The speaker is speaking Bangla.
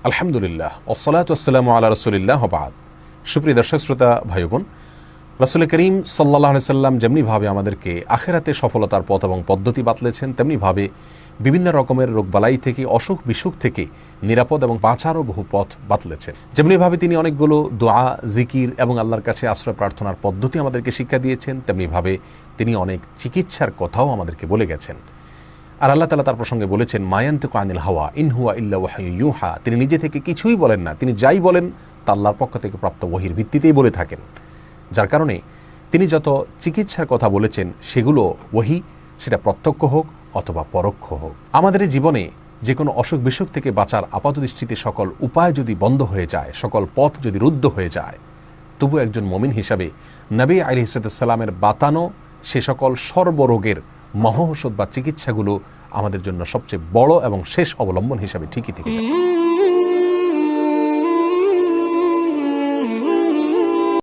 আলহামদুলিল্লাহ ওসসালাতু ওয়াসসালামু আলা রাসূলিল্লাহ ওয়া বা'দ। সুপ্রিয় দর্শক শ্রোতা ভাই বোন, রাসূল করিম সাল্লাল্লাহু আলাইহি সাল্লাম যেমনিভাবে আমাদেরকে আখিরাতে সফলতার পথ এবং পদ্ধতি বাতলেছেন, তেমনিভাবে বিভিন্ন রকমের রোগবালাই থেকে, অসুখ বিসুখ থেকে নিরাপদ এবং বাঁচারও বহু পথ বাতলেছেন। যেমনিভাবে তিনি অনেকগুলো দোয়া, জিকির এবং আল্লাহর কাছে আশ্রয় প্রার্থনার পদ্ধতি আমাদেরকে শিক্ষা দিয়েছেন, তেমনিভাবে তিনি অনেক চিকিৎসার কথাও আমাদেরকে বলে গেছেন। আর আল্লাহ তাআলা তার প্রসঙ্গে বলেছেন, মা ইয়ানতিকু আনিল হাওয়া ইন হুয়া ইল্লা ওয়াহয়ুন ইউহা। তিনি নিজে থেকে কিছুই বলেন না, তিনি যাই বলেন তা আল্লাহর পক্ষ থেকে প্রাপ্ত ওহীর ভিত্তিতেই বলে থাকেন। যার কারণে তিনি যত চিকিৎসার কথা বলেছেন সেগুলো ওহী, সেটা প্রত্যক্ষ হোক অথবা পরোক্ষ হোক। আমাদের জীবনে যে কোনো অসুখ বিসুখ থেকে বাঁচার আপাতদৃষ্টিতে সকল উপায় যদি বন্ধ হয়ে যায়, সকল পথ যদি রুদ্ধ হয়ে যায়, তবু একজন মুমিন হিসাবে নবী আলাইহিস সালামের বাতানো সে সকল সর্বরোগের মহৌষধ বা চিকিৎসাগুলো আমাদের জন্য সবচেয়ে বড় এবং শেষ অবলম্বন হিসাবে ঠিকই থেকে যায়।